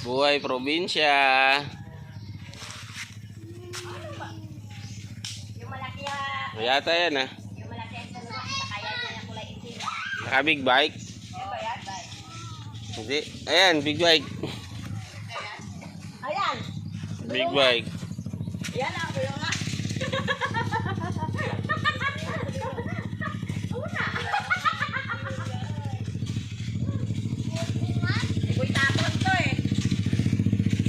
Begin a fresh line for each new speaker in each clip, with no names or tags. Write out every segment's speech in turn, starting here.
Buhay probinsya.
Yung malaki
Yata yan ah.
yung malaki ang sarap sa kaya niya na kulay itim.
Naka big bike.
Ano ba yan?
Hindi. Ayan, big bike.
Ayan.
Big bike.
Yan ang kuyo nga. Iboy tapos to eh.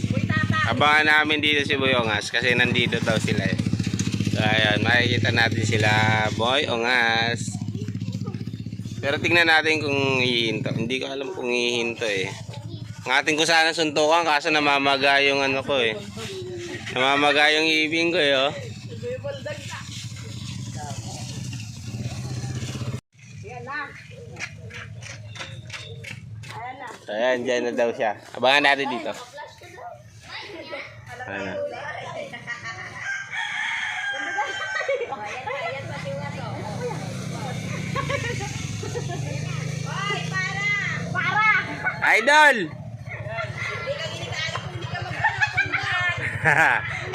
Iboy tapos.
Abangan namin dito si Boy Ongas kasi nandito daw sila eh. So ayan, makikita natin sila Boy Ongas. Pero tingnan natin kung hihinto. Hindi ko alam kung hihinto eh. Ngatin ko sana suntukan kaso namamaga yung ano ko eh. Namamaga yung ibing ko eh oh.
Yan na. Ayan na.
So ayan, dyan na daw siya. Abangan natin dito. Ayan na.
Ayan pati nga to. Hoy, para! Para!
Idol!
Hindi ka ginagalit kung hindi ka magpapakunda.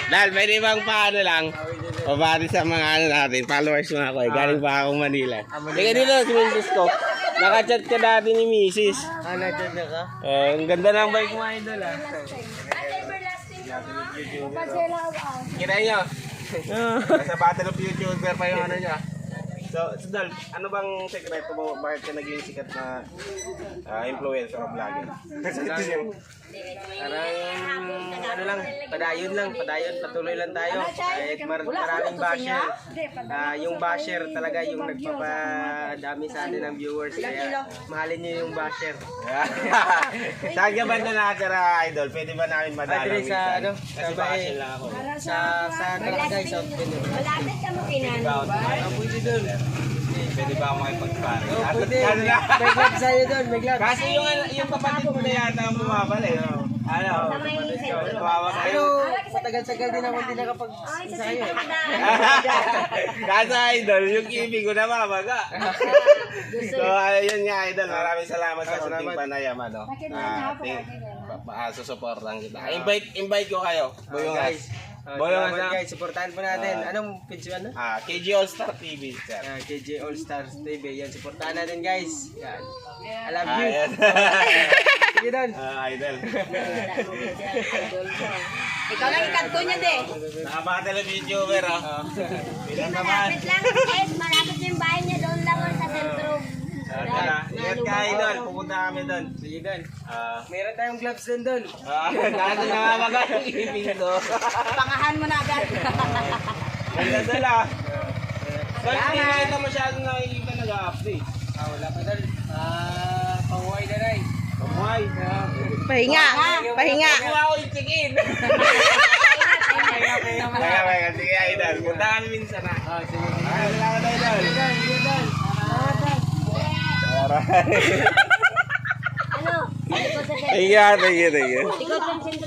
Dahil pwede bang paano lang pabati sa mga ano natin, followers mga ko eh. Galing pa akong Manila. Teka dito si Mrs. ko. Nakachat ka dati ni Mrs.
Nandyan na ka?
Ang ganda ng bike mo idol ah.
At everlasting ka mo.
Kita nyo. Nasa Battle of YouTuber pa yung ano nyo. So Dal, ano bang sekreto mo? Bakit ka naging sikat na influencer o vlogger?
Parang ano lang, padayon, patuloy lang tayo. Kahit maraming basher. Yung basher talaga yung nagpapadami sa atin ng viewers. Kaya mahalin niyo yung basher.
Saan ka ba na nakatira idol? Pwede ba namin madala?
Adre sa ano,
Kasi basher lang ako.
sa Talakagay, South Pinoy.
Malapit ka mo kinan.
Pwede doon.
Pwede ba ako makipag-pare?
Pwede. May gloves sa'yo doon, may gloves.
Kasi yung kapatid mo na yata ang bumabal eh. Ano?
Sa may sentro.
Kawawa
Ano,
kayo.
matagal-sagal din ako hindi nakapag
Ay, sa
sa'yo.
sentro ka dahil.
Kasi idol, yung ibig ko na mamaga. So ayun nga idol, maraming salamat sa sunting panayam ano. Susuportan kita. Invite ko kayo. Boyongas. Boyongas
Salamat
na.
guys, supportahan po natin. Anong page ano?
KG All Star TV, sir.
KJ All Stars TV. Yan, supportahan natin guys. Yan. I love you.
Ayan.
Sige doon.
Idol.
Ikaw lang ikanto niya de.
Nakabattle of YouTuber oh. Bilang naman.
Malapit lang. Guys, malapit yung bahay niya doon lang sa sentro.
Ingat ka idol, pupunta kami doon.
Sige doon. Meron tayong gloves doon.
Dahil namamaga yung ibig ko.
Pangahan mo na agad.
Ganda doon ah. Bakit hindi na ito masyadong nakikita nag-update?
Wala pa doon. Pahuway na rin.
Pamuhay.
Pahinga. Pahinga.
Kuha ko yung chicken. Kaya, sige idol. Punta kami minsan ah.
Sige.
Salamat idol.
Sige doon.
Ano?
Thank you.
Likod ng sentro.